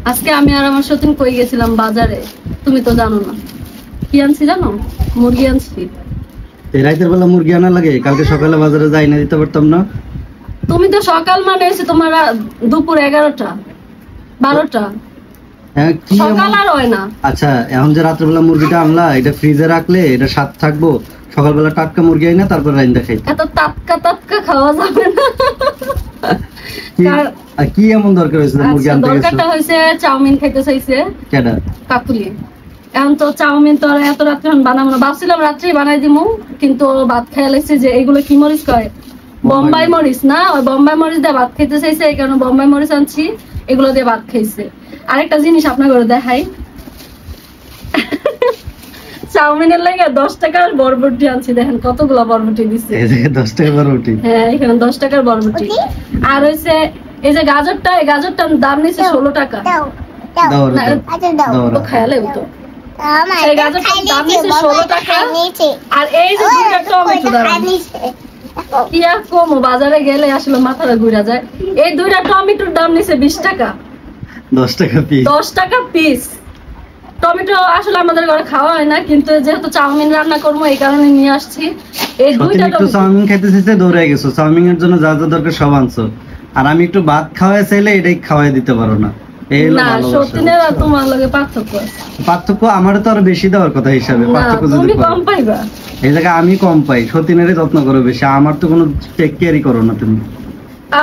আজকে আমি আর আমার সতীন কই গেছিলাম বাজারে, তুমি তো জানো না। কি আনছি জানো? মুরগি আনছি। এই রাতের বেলা মুরগি আনা লাগে? কালকে সকালে বাজারে যাই না দিতে পারতাম না? তুমি তো সকাল মানে এসে তোমার দুপুর 11টা 12টা, হ্যাঁ কি সকাল আর হয় না। আচ্ছা এখন যে রাতের বেলা মুরগিটা আনলা, এটা ফ্রিজে রাখলে এটা স্বাদ থাকবো? সকালবেলা টাটকা মুরগি আইনা তারপর রাইন্দা খাই। এত টাটকা খাওয়া যাবে না। কি এমন দরকার হয়েছে মুরগি আনতে গেছো? দরকারটা হয়েছে চাউমিন খেতে চাইছে কেডা? কাকুলি। এখন তো চাউমিন তো এত রাত্রে বানাবো না, ভাবছিলাম রাত্রেই বানাই দিমু, কিন্তু ভাত খেয়ে লাগছে যে এগুলো কি মরিচ কয়, বোম্বাই মরিচ না, ওই বোম্বাই মরিচ দিয়ে ভাত খেতে চাইছে, এই কারণে বোম্বাই মরিচ আনছি, এগুলো দিয়ে ভাত খাইছে। আরেকটা জিনিস আপনার ঘরে দেখাই, চাউমিনের লাগে 10 টাকার বরবটি আনছি, দেখেন কতগুলো বরবটি দিচ্ছে। 10 টাকার বরবটি? হ্যাঁ এখানে 10 টাকার বরবটি। আর হইছে এই যে গাজরটা, এই গাজরটার দাম নিচ্ছে 16 টাকা। খেয়ালে তো এই গাজরটার দাম নিচ্ছে 16 টাকা। আর এই যে দুইটা টমেটো কি আর কমো, বাজারে গেলে আসলে মাথাটা ঘুরে যায়। এই দুইটা টমেটোর দাম নিচ্ছে 20 টাকা। 10 টাকা পিস? 10 টাকা পিস। টমেটো আসলে আমাদের ঘরে খাওয়া হয় না, কিন্তু যেহেতু চাউমিন রান্না করবো এই কারণে নিয়ে আসছি। এই দুইটা একটু চাউমিন খাইতে চাইতে দৌড়ে গেছো, চাউমিনের জন্য যা যা দরকার সব আনছো, আর আমি একটু ভাত খাওয়াই চাইলে এটাই খাওয়াই দিতে পারো না। না সত্যিনের আর তোমার লগে পার্থক্য আছে। পার্থক্য আমার তো আরো বেশি দেওয়ার কথা হিসাবে, পার্থক্য যদি তুমি কম পাইবা। এই জায়গায় আমি কম পাই, সতীনেরই যত্ন করো বেশি, আমার তো কোনো টেক কেয়ারই করো না তুমি।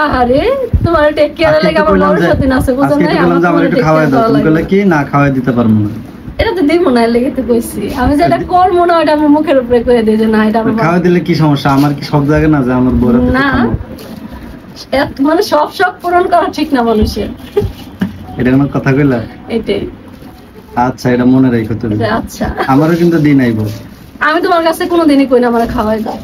আহারে তোমার টেক কেয়ার লাগে আমার বড় সতীন আছে, বুঝো না? আমার একটু খাওয়াই দাও, তুমি বলে কি না খাওয়াই দিতে পারবো না। এটা তো দিব না, লেগে তো কইছি আমি যে এটা করব না, এটা আমার মুখের উপরে কইয়া দেই যে না এটা আমার। খাওয়াই দিলে কি সমস্যা? আমার কি সব জায়গা না যে আমার বড় না, মানে সব পূরণ করা ঠিক না মানুষের। এটা কোনো কথা কইলা? এটাই। আচ্ছা এটা মনে রাখো তুমি। আচ্ছা আমারও কিন্তু দিন আইবো। আমি তোমার কাছে কোনোদিনই কই না আমার খাওয়াই দাও।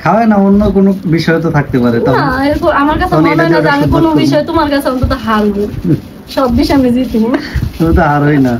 খাওয়াই না, অন্য কোনো বিষয় তো থাকতে পারে। না এরকম আমার কাছে মনে হয় না যে আমি কোনো বিষয় তোমার কাছে অন্তত হারবো, সব বিষয় আমি জিতবো। তুমি তো হারোই না।